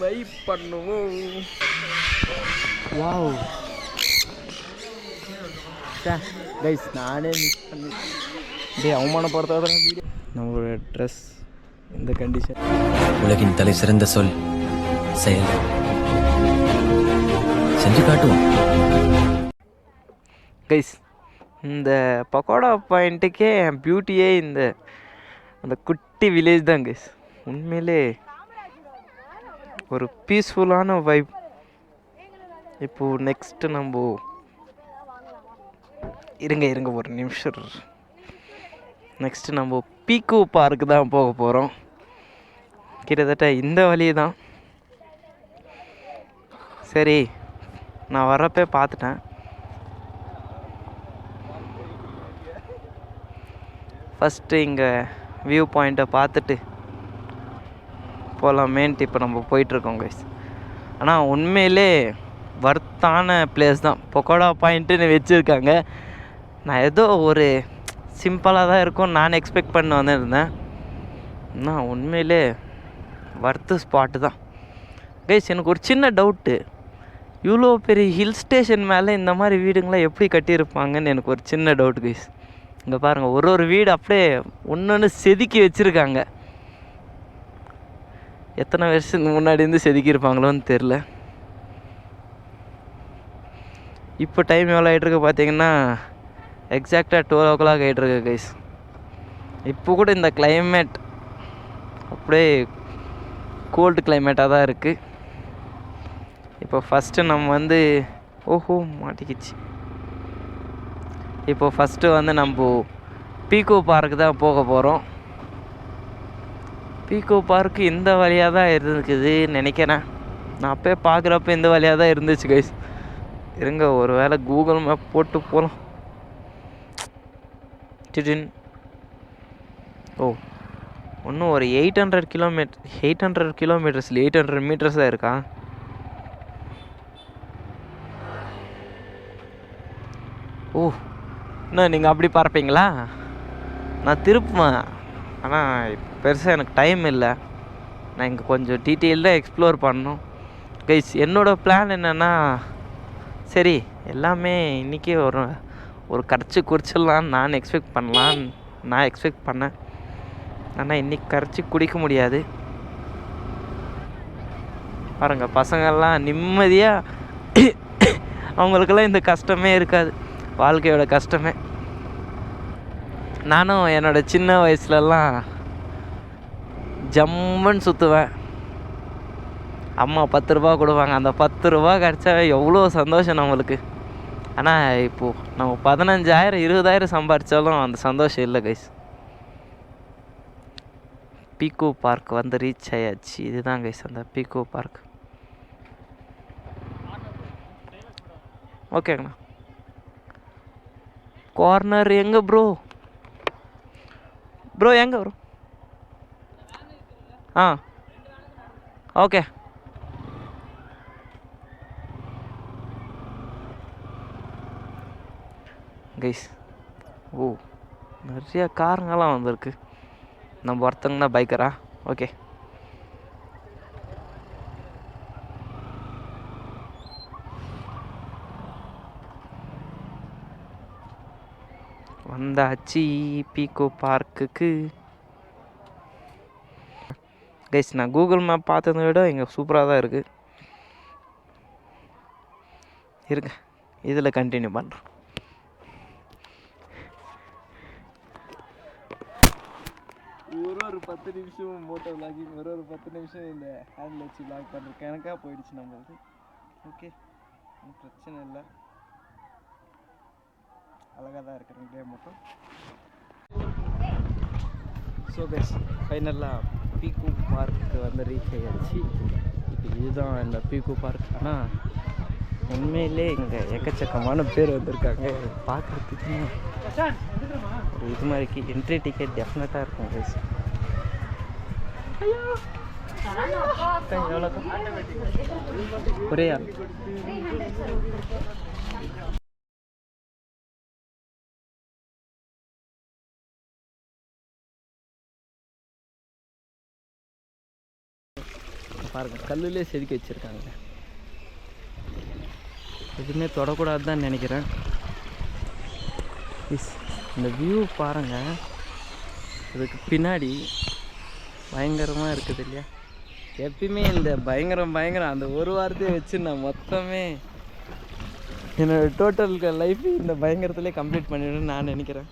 Vibe பண்ணுவோம். Wow guys, நானே miss பண்ணி டே அவமானப்படுத்தாத வீடியோ. நம்மளோட ட்ரெஸ் இந்த கண்டிஷன். உலகின் தலை சிறந்த சொல் செயல். செஞ்சு காட்டுவோம் கைஸ். இந்த பக்கோடா பாயிண்ட்டுக்கே பியூட்டியே அந்த குட்டி வில்லேஜ் தான் கைஸ். உண்மையிலே ஒரு பீஸ்ஃபுல்லான வைப். இப்போது நெக்ஸ்ட்டு நம்ம இருங்க ஒரு நிமிஷம். நெக்ஸ்ட்டு நம்ம பீகோ பார்க்கு தான் போக போகிறோம். கிட்டத்தட்ட இந்த வழி தான். சரி, நான் வரப்போ பார்த்துட்டேன். ஃபஸ்ட்டு இங்கே வியூ பாயிண்ட்டை பார்த்துட்டு போகலாமேன்ட்டு இப்போ நம்ம போயிட்டுருக்கோம் கைஸ். ஆனால் உண்மையிலே வர்த்தான பிளேஸ் தான். பக்கோடா பாயிண்ட்டுன்னு வச்சுருக்காங்க. நான் ஏதோ ஒரு சிம்பிளாக தான் இருக்கும் நான் எக்ஸ்பெக்ட் பண்ண வந்துருந்தேன். ஆனால் உண்மையிலே வர்த்து ஸ்பாட்டு தான் கைஸ். எனக்கு ஒரு சின்ன டவுட்டு, இவ்வளோ பெரிய ஹில் ஸ்டேஷன் மேலே இந்த மாதிரி வீடுங்களாம் எப்படி கட்டியிருப்பாங்கன்னு எனக்கு ஒரு சின்ன டவுட் கைஸ். இங்கே பாருங்கள், ஒரு வீடு அப்படியே ஒன்று செதுக்கி வச்சுருக்காங்க. எத்தனை வருஷத்துக்கு முன்னாடி இருந்து செதுக்கியிருப்பாங்களோன்னு தெரில. இப்போ டைம் எவ்வளோ ஆகிட்ருக்கு பார்த்தீங்கன்னா எக்ஸாக்டாக 12 o'clock ஆகிட்ருக்கு கைஸ். இப்போ கூட இந்த கிளைமேட் அப்படியே கோல்டு கிளைமேட்டாக தான் இருக்குது. இப்போ ஃபஸ்ட்டு நம்ம மாட்டிக்கிச்சு. இப்போ ஃபஸ்ட்டு நம்ம பீகோ பார்க்கு தான் போக போகிறோம். பீகோ பார்க்கு இந்த வழியாக தான் இருக்குது நினைக்கிறேன். நான் அப்போயே பார்க்குறப்ப இந்த வழியாக தான் இருந்துச்சு கைஸ். இருங்க, ஒரு வேளை கூகுள் மேப் போட்டு போகலாம். இன்னும் ஒரு 800 கிலோமீட்டர்ஸ் 800 மீட்டர்ஸ் தான் இருக்கா. இன்னும் நீங்கள் அப்படி பார்ப்பீங்களா? நான் திருப்புவேன், ஆனால் பெருசாக எனக்கு டைம் இல்லை. நான் இங்கே கொஞ்சம் டீட்டெயில்டாக எக்ஸ்ப்ளோர் பண்ணணும் கைஸ். என்னோடய பிளான் என்னென்னா, சரி எல்லாமே இன்றைக்கி ஒரு கரைச்சி குடிச்சிடலான்னு நான் எக்ஸ்பெக்ட் பண்ணேன். ஆனால் இன்றைக்கி கரைச்சி குடிக்க முடியாது. பாருங்கள், பசங்கள்லாம் நிம்மதியாக அவங்களுக்கெல்லாம் இந்த கஷ்டமே இருக்காது, வாழ்க்கையோட கஷ்டமே. நானும் என்னோடய சின்ன வயசுலலாம் ஜம்முன்னு சுற்றுவேன். அம்மா 10 ரூபா கொடுப்பாங்க. அந்த 10 ரூபா கிடச்சா எவ்வளோ சந்தோஷம் நம்மளுக்கு. ஆனால் இப்போது நம்ம 15,000 20,000 சம்பாதிச்சாலும் அந்த சந்தோஷம் இல்லை கைஸ். பீகோ பார்க் ரீச் ஆயாச்சு. இதுதான் கைஸ் அந்த பீகோ பார்க். ஓகேங்கண்ணா. கார்னர் எங்கே ப்ரோ எங்கே ப்ரோ? ஓகே. கைஸ், நிறைய காருங்கெல்லாம் வந்திருக்கு. நம்ம ஒருத்தங்க தான் பைக்கரா? ஓகே. வந்தாச்சு பீகோ பார்க்குக்கு கைஸ். நான் கூகுள் மேப் பார்த்ததை விட இங்கே சூப்பராக தான் இருக்குது. இருங்க, இதில் கண்டினியூ பண்ணுறோம். ஒரு 10 நிமிஷம் மோட்டோ விளாகிங், ஒரு 10 நிமிஷம் இந்த ஹேண்டில் வச்சு விளாக் பண்ணுறேன். கணக்காக போயிடுச்சு நம்மளுக்கு. ஓகே, பிரச்சனை இல்லை, அழகாக தான் இருக்கிறேன் கேம் மட்டும். ஸோ கைஸ், ஃபைனலாக பீகோ பார்க்கு ரீச் ஆகிடுச்சு. இப்போ இதுதான் இந்த பீகோ பார்க். ஆனால் உண்மையிலே இங்கே எக்கச்சக்கமான பேர் வந்திருக்காங்க. பார்க்குறதுக்கு ஒரு இது மாதிரிக்கு என்ட்ரி டிக்கெட் டெஃபினட்டாக இருக்கும் கைஸ். ஒரே பாருங்கள் கல்லுலேயே செதுக்கி வச்சுருக்காங்க. எதுவுமே தொடக்கூடாது தான் நினைக்கிறேன். இந்த வியூ பாருங்கள், இதுக்கு பின்னாடி பயங்கரமாக இருக்குது இல்லையா? எப்பயுமே இந்த பயங்கரம் அந்த ஒரு வாரத்தையே வச்சு நான் மொத்தமே என்னோடய டோட்டல் லைஃப் இந்த பயங்கரத்துலேயே கம்ப்ளீட் பண்ணிவிடுன்னு நான் நினைக்கிறேன்.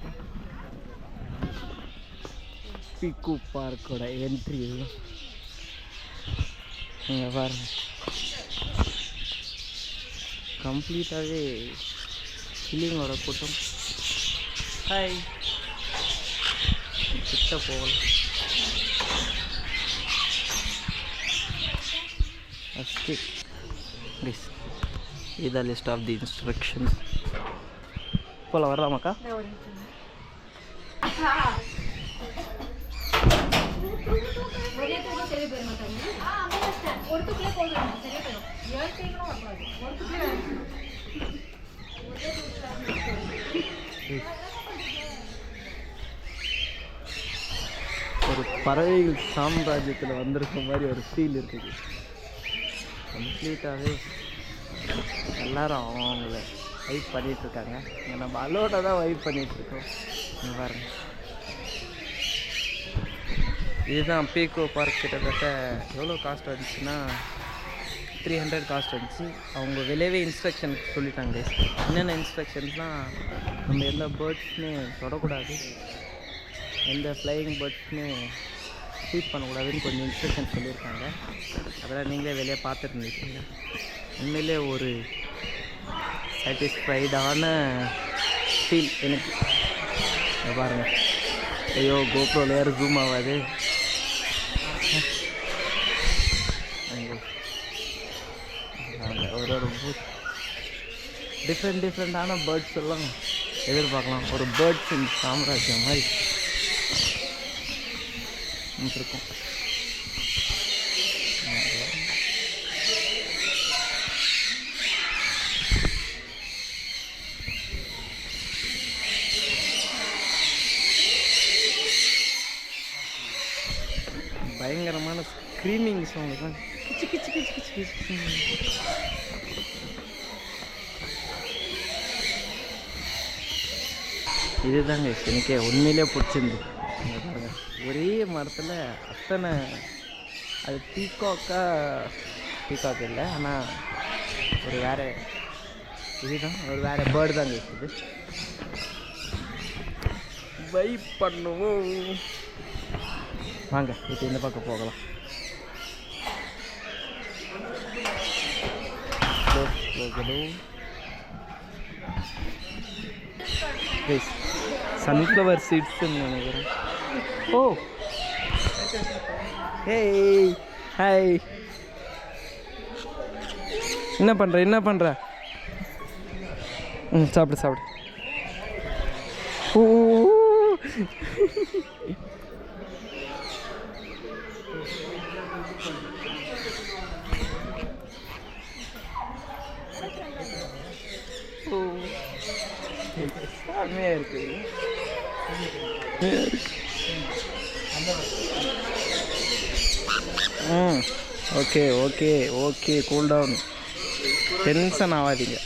பீக்கு பார்க்கோட என்ட்ரி இங்கே பாருங்கள், கம்ப்ளீட்டாகவே கிளிங்களோட கூட்டம். ஹாய், கிட்ட போகலாம். ஃபஸ்ட்டு இதை லிஸ்ட் ஆஃப் தி இன்ஸ்ட்ரக்ஷன்ஸ் போல் வரலாமாக்கா? ஒரு பறவைகள் சாம்ராஜ்யத்தில் வந்திருக்க மாதிரி ஒரு ஃபீல் இருக்குது. கம்ப்ளீட்டாகவே எல்லோரும் அவங்கள வைப் பண்ணிகிட்ருக்காங்க. இங்கே நம்ம அலோட தான் வைப் பண்ணிகிட்ருக்கோம். இங்கே பாருங்கள், இதுதான் பீக்கோ பார்க். கிட்டத்தட்ட எவ்வளோ காஸ்ட் வந்துச்சுன்னா 300 காஸ்ட் வந்துச்சு. அவங்க விளைவே இன்ஸ்ட்ரக்ஷன் சொல்லிட்டாங்க. என்னென்ன இன்ஸ்ட்ரக்ஷன்ஸ்னால், நம்ம எந்த பேர்ட்ஸ்னு தொடக்கூடாது, எந்த ஃப்ளையிங் பேர்ட்ஸ்னு ஷூட் பண்ணக்கூடாதுன்னு கொஞ்சம் இன்ஸ்ட்ரக்ஷன் சொல்லியிருக்காங்க. அதெல்லாம் நீங்களே வெளியே பார்த்துருந்துருக்கீங்க. உண்மையிலே ஒரு சாட்டிஸ்ஃபைடான ஃபீல் எனக்கு. பாருங்கள், ஐயோ கோப்ரோவில் வேறு ஜூம் ஆகாது. ஒரு டிஃப்ரெண்டான பேர்ட்ஸ் எல்லாம் எதிர்பார்க்கலாம். ஒரு பேர்ட்ஸின் சாம்ராஜ்யம் மாதிரி இருக்கும். பயங்கரமான ஸ்க்ரீமிங் சவுண்ட் தான். இதுதாங்க எனக்கே உண்மையிலே பிடிச்சிருந்து. ஒரே மரத்தில் அத்தனை, அது பீகாக் இல்லை, ஆனால் ஒரு வேறு இதுதான், ஒரு வேறு பேர்டு தாங்க இருக்குது. வைப் பண்ணுவோம் வாங்க, இப்போ இந்த பக்கம் போகலாம். சன்ஃப்ளவர் சீட்ஸ்ன்னு நினைக்கிறேன். ஓ ஹேய், ஹாய், என்ன பண்ணுற? சாப்பிடு. ஓ செம்மையாக இருக்குது. ஓகே கூல் டவுன், டென்ஷன் ஆகாதீங்க.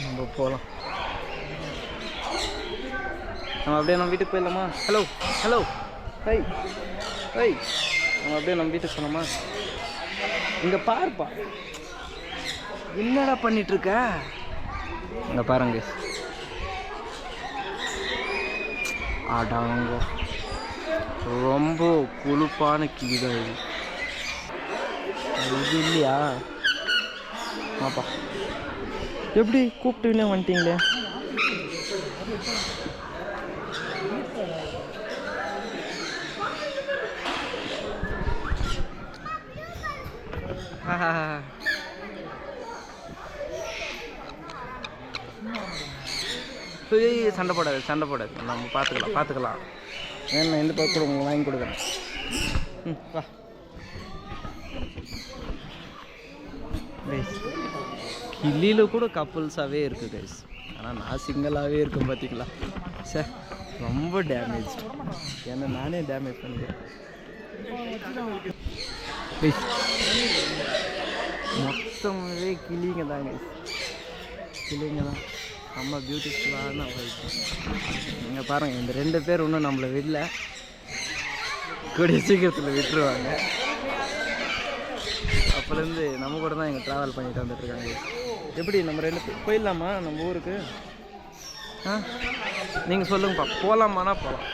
நம்ம போகலாம். நம்ம அப்படியே நம்ம வீட்டுக்கு போயிடலாமா? ஹலோ ஹை, நம்ம அப்படியே நம்ம வீட்டுக்கு போகலாமா? இங்கே பாருப்பா, என்னடா பண்ணிகிட்ருக்க? இங்கே பாருங்க, ஆடாங்க, ரொம்ப கொழுப்பான கிளிதான் இது. இது இல்லையா? ஆப்பா, எப்படி கூப்பிட்டுன்னே வந்துட்டீங்களே. சண்டை போடாது நம்ம பார்த்துக்கலாம் வேணும் இந்த பக்கம் கூட உங்களுக்கு வாங்கி கொடுக்குறேன். வா கைஸ், கிளியில் கூட கப்புள்ஸாகவே இருக்குது கைஸ். ஆனால் நான் சிங்கிளாகவே இருக்கேன் பார்த்தீங்களா. சார் ரொம்ப டேமேஜ், ஏன்னா நானே டேமேஜ் பண்ணிக்கிறேன். மொத்தமாகவே கிளிங்க தான் கைஸ், கிளிங்க தான் ரொம்ப பியூட்டிஃபுல்லான வைப்பு. நீங்கள் பாருங்கள், இந்த 2 பேர் இன்னும் நம்மளை விடல, கூடிய சீக்கிரத்தில் விட்டுருவாங்க. அப்போலேருந்து நம்ம கூட தான் எங்கள் ட்ராவல் பண்ணிட்டு வந்துட்டுருக்காங்க. எப்படி நம்ம 2 பேர் போயிடலாமா நம்ம ஊருக்கு? நீங்கள் சொல்லுங்கப்பா, போகலாமானா போகலாம்.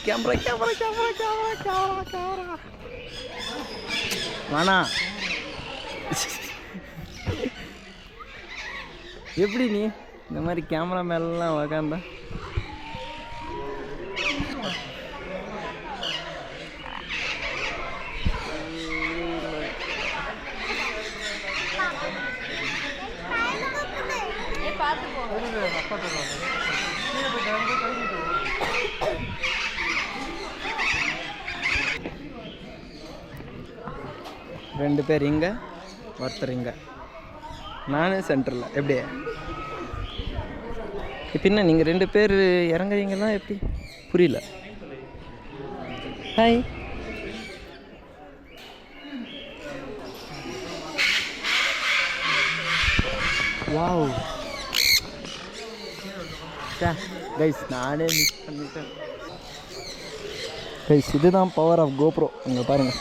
கேமரா வேணா. எப்படி நீ இந்த மாதிரி கேமரா மேலாம் உக்காந்தா? ரெண்டு பேர் இங்கே, ஒருத்தர் இங்கே, நானே சென்டரில். எப்படி பின்ன நீங்கள் 2 பேர் இறங்குறீங்கன்னா எப்படி? புரியல. ஹாய். வாவ் கைஸ், நானே மிஸ் பண்ணிட்டேன் கைஸ். இதுதான் பவர் ஆஃப் கோப்ரோ. இங்கே பாருங்கள்.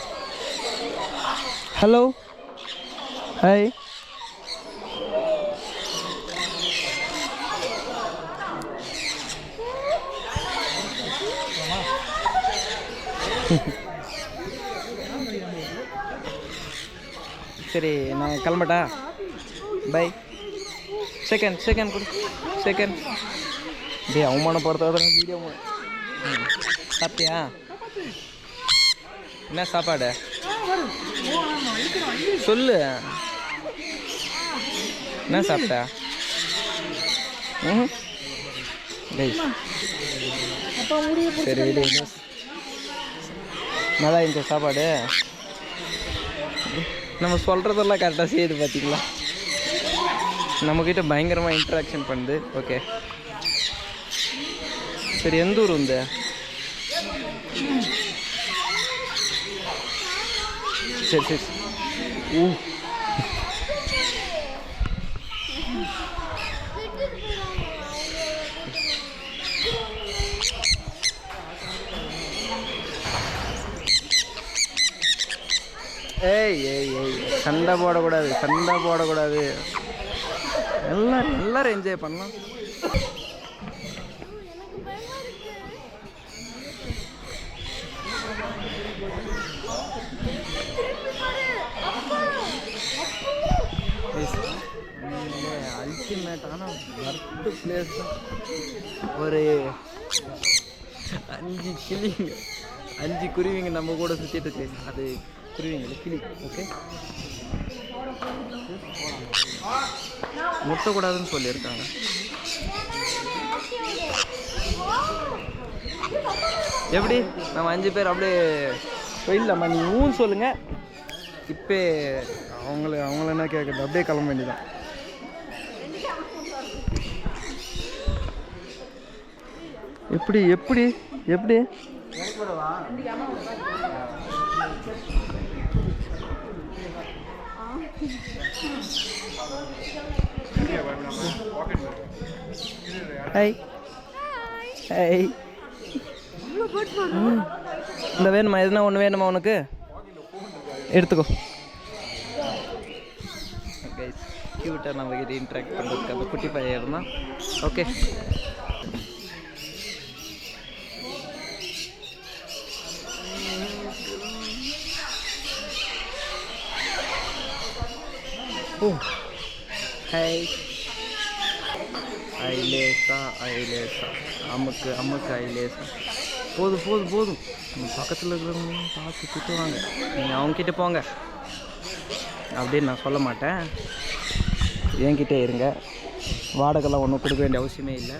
Hello, hi. சரி, நான் கிளம்பட்டா? பை. செகண்ட் கொடு. செகண்ட் டே, அவமானப்படுத்தாத வீடியோ. சாப்பிட்டியா? என்ன சாப்பாடு சொல்லு. என்ன சாப்பிட்டா? சரி விடு. நல்லா இருந்துச்சு சாப்பாடு. நம்ம சொல்கிறதெல்லாம் கரெக்டாக செய்யுது பார்த்தீங்களா. நம்மக்கிட்ட பயங்கரமாக இன்ட்ராக்ஷன் பண்ணுது. ஓகே சரி, எந்த ஊர் வந்து? சரி. ஏய் சண்டை போடக்கூடாது. எல்லாரும் என்ஜாய் பண்ணலாம். அல்டிமேட் ஆனால் வர்த்து பிளேஸ் தான். ஒரு 5 குருவிங்க நம்ம கூட சுற்றிட்டு இருக்கு. அது குருவிங்க கிளி. ஓகே, முட்டக்கூடாதுன்னு சொல்லியிருக்காங்க. எப்படி நம்ம 5 பேர் அப்படியே போயிடலாமா? நீ ஊன்னு சொல்லுங்க. இப்போ அவங்கள என்ன கேட்குறது? அப்படியே கிளம்ப வேண்டியதான். எப்படி ஹாய். இந்த வேணுமா? எதுனா ஒன்று வேணுமா உனக்கு? எடுத்துக்கோ. கியூட்டாக நம்ம கிட்ட இன்ட்ராக்ட் பண்ணுறதுக்கு அந்த குட்டி பையன் இருந்தால். Okay hi. ஐலேசா அமுக்கு ஐலேசா. போதும் பக்கத்தில் இருக்கிறவங்க பார்த்து திட்டுவாங்க, நீங்கள் அவங்கக்கிட்ட போங்க அப்படின்னு நான் சொல்ல மாட்டேன். என்கிட்டே இருங்க, வாடகைலாம் ஒன்றும் கொடுக்க வேண்டிய அவசியமே இல்லை.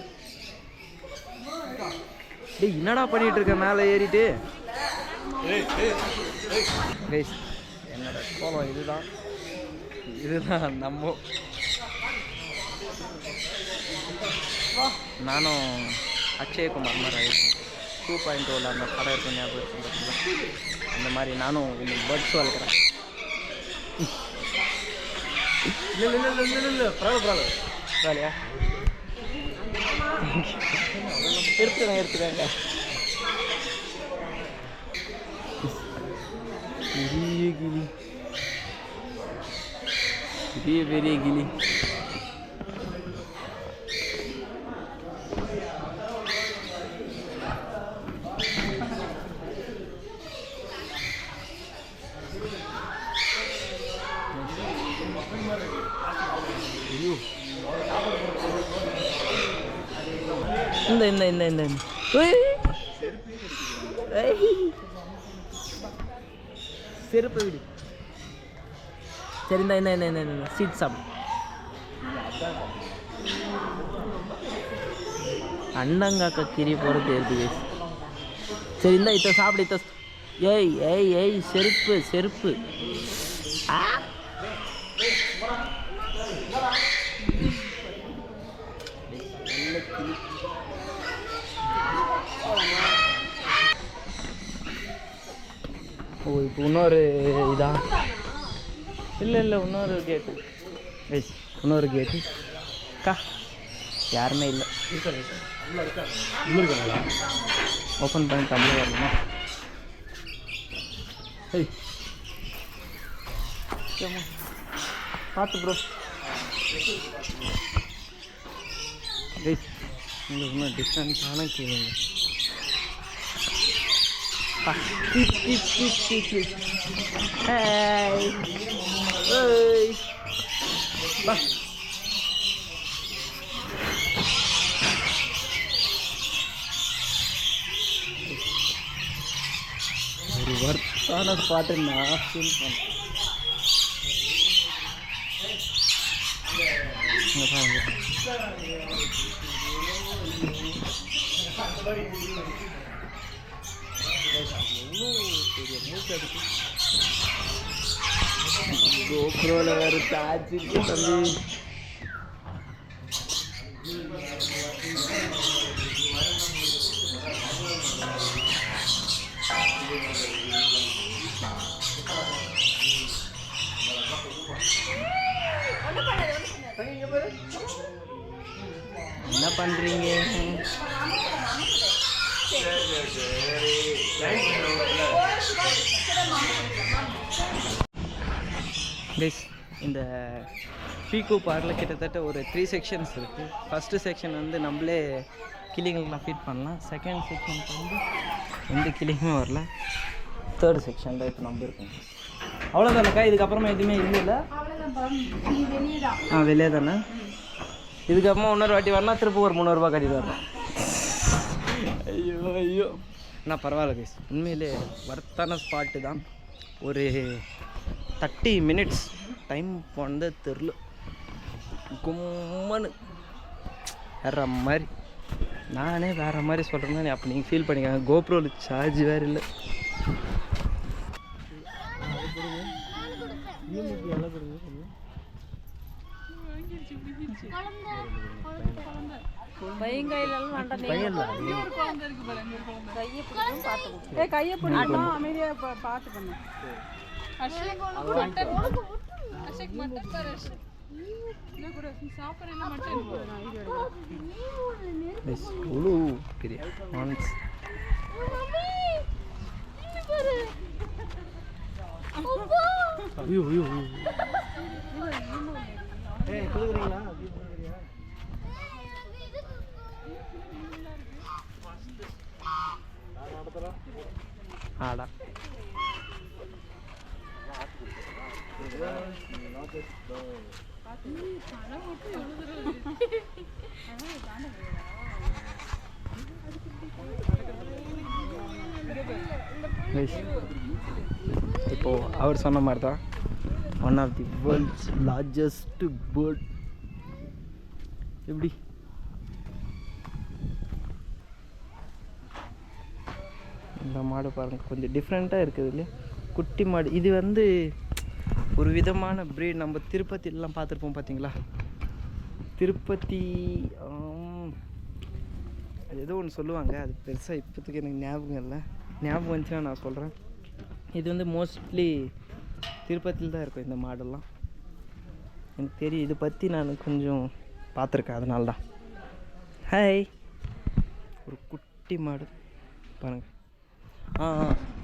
டேய் என்னடா பண்ணிகிட்டு இருக்க மேலே ஏறிட்டு? கைஸ் என்னோட கோலம் இதுதான் நம்ம. நானும் அக்ஷயகுமார் மாதிரி 2.0 அந்த படம் இருக்கும், ஞாபகம் இருக்கும். அந்த மாதிரி நானும் இன்னும் பேர்ட்ஸ் வளர்க்குறேன். இல்லை ஜாலியா எடுத்துக்கங்க. பெரிய கிளி, பெரிய கிளி. இந்த செருப்பு விடு. சரி இந்த சீட் சாப்பிடு. அண்டங்காக்க கிரி போகிறது இருக்கு. சரி இந்த இத்த சாப்பிடு. இத்த ஏய் ஏய் ஏய் செருப்பு ஓ இப்போ இன்னொரு இதா இல்லை இன்னொரு கேட்டு. இன்னொரு கேட்டு அக்கா யாருமே இல்லை. ஓப்பன் பண்ணி தமிழ் வரணுமா? பார்த்து ப்ரோ. உங்களுக்கு இன்னும் டிஃப்ரெண்ட்டான கேளுங்க. ஒரு வர்த்தான பாட்டு நான் ஃபீல் பண்ணேன். கோப்ரோல வேற சார்ஜ் இருக்கு தம்பி. என்ன பண்றீங்க? கைஸ் இந்த பீகோ பார்க்கில் கிட்டத்தட்ட ஒரு 3 செக்ஷன்ஸ் இருக்குது. ஃபஸ்ட்டு செக்ஷன் வந்து நம்மளே கிளிங்களுக்குலாம் ஃபீட் பண்ணலாம். செகண்ட் செக்ஷனுக்கு வந்து எந்த கிளியுமே வரல. தேர்ட் செக்ஷன் தான் இப்போ நம்ம இருக்கோம். அவ்வளோதானக்கா? இதுக்கப்புறமா எதுவுமே இல்லைல்ல? வெளியே தானே. இதுக்கப்புறமா இன்னொரு வாட்டி வரலாம், திரும்ப ஒரு 300 ரூபா கட்டிட்டு வரலாம். ஐயோ ஆனால் பரவாயில்ல கைஸ், உண்மையிலே வர்த்தான ஸ்பாட்டு தான். ஒரு 30 மினிட்ஸ் டைம் போனது தெரில. கும்மனு வேற மாதிரி, நானே வேறு மாதிரி சொல்கிறேன்னா அப்போ நீங்கள் ஃபீல் பண்ணிக்காங்க. கோப்ரோவில் சார்ஜ் வேறு இல்லை. கையை பிடிக்கும் அமைதியா பார்த்து பண்ணு. ஆடா இப்போது அவர் சொன்ன மாதிரி தான் one of the world's largest bird. எப்படி இந்த மாடு பாருங்கள், கொஞ்சம் டிஃப்ரெண்ட்டாக இருக்குது இல்லையா? குட்டி மாடு. இது வந்து ஒரு விதமான ப்ரீட். நம்ம திருப்பதிலாம் பார்த்துருப்போம் பார்த்தீங்களா? திருப்பதி அது ஏதோ ஒன்று சொல்லுவாங்க, அது பெருசாக இப்போதைக்கு எனக்கு ஞாபகம் இல்லை. ஞாபகம் வந்துச்சுன்னா நான் சொல்கிறேன். இது வந்து மோஸ்ட்லி திருப்பதியில் தான் இருக்கும் இந்த மாடெல்லாம். எனக்கு தெரியும், இதை பற்றி நான் கொஞ்சம் பார்த்துருக்கேன், அதனால தான். ஹாய், ஒரு குட்டி மாடு பாருங்கள்.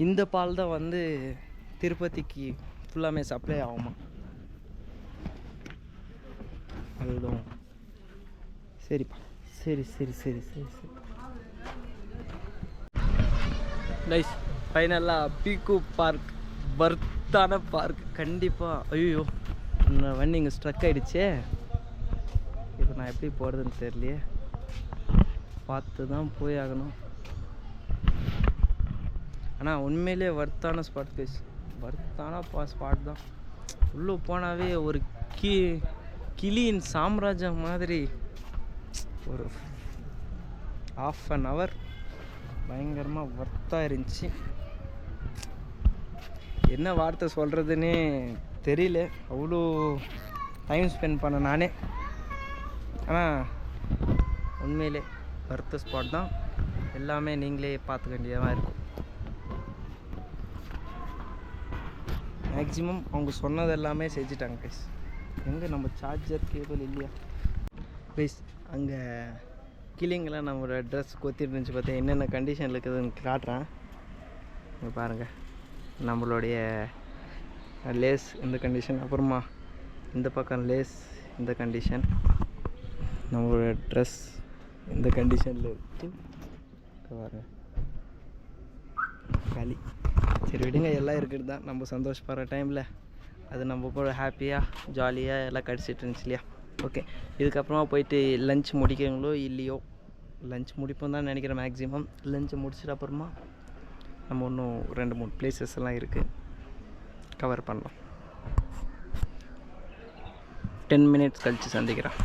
இந்த பால் தான் வந்து திருப்பதிக்கு ஃபுல்லாமே சப்ளை ஆகுமா. அதுதான் சரிப்பா. சரி சரி சரி சரி சரி நைஸ். ஃபைனலாக பீக்கு பார்க், பர்த்தான பார்க் கண்டிப்பாக. ஐயோ, நான் வண்டி இங்கே ஸ்ட்ரக் ஆகிடுச்சே. இப்போ நான் எப்படி போகிறதுன்னு தெரியலையே. பார்த்து தான் போய் ஆகணும். ஆனால் உண்மையிலே வர்த்தான ஸ்பாட் ப்ளேஸ், வர்த்தான ஸ்பாட் தான். உள்ளே போனாவே ஒரு கிளியின் சாம்ராஜ்யம் மாதிரி ஒரு ½ பயங்கரமாக வர்த்தாக இருந்துச்சு. என்ன வார்த்தை சொல்கிறதுன்னே தெரியல, அவ்வளோ டைம் ஸ்பெண்ட் பண்ண நானே. ஆனால் உண்மையிலே வர்த்த ஸ்பாட் தான். எல்லாமே நீங்களே பார்த்துக்க வேண்டியதாக இருக்கும். மேக்ஸிமம் அவங்க சொன்னது எல்லாமே செஞ்சுட்டாங்க கைஸ். எங்கே நம்ம சார்ஜர் கேபிள் இல்லையா ப்ளீஸ்? அங்கே கிளிங்கெல்லாம் நம்மளோட ட்ரெஸ் கொத்திட்டு இருந்துச்சு. பார்த்தா என்னென்ன கண்டிஷனில் இருக்குதுன்னு காட்டுறேன். இங்கே பாருங்கள், நம்மளுடைய லேஸ் இந்த கண்டிஷன், அப்புறமா இந்த பக்கம் லேஸ் இந்த கண்டிஷன், நம்மளோட ட்ரெஸ் இந்த கண்டிஷனில் இருக்கு. பாருங்கள் காலி. சரி விடுங்க, எல்லாம் இருக்கிறது தான். நம்ம சந்தோஷப்படுற டைமில் அது நம்ம கூட ஹாப்பியாக ஜாலியாக எல்லாம் கிடச்சிட்டு இருந்துச்சு இல்லையா? ஓகே, இதுக்கப்புறமா போயிட்டு லஞ்ச் முடிக்கிறீங்களோ இல்லையோ, லஞ்ச் முடிப்போம் தான் நினைக்கிறேன். மேக்ஸிமம் லஞ்சை முடிச்சிட்டு அப்புறமா நம்ம இன்னும் 2-3 பிளேசஸ் எல்லாம் இருக்குது, கவர் பண்ணலாம். 10 மினிட்ஸ் கழித்து சந்திக்கிறேன்.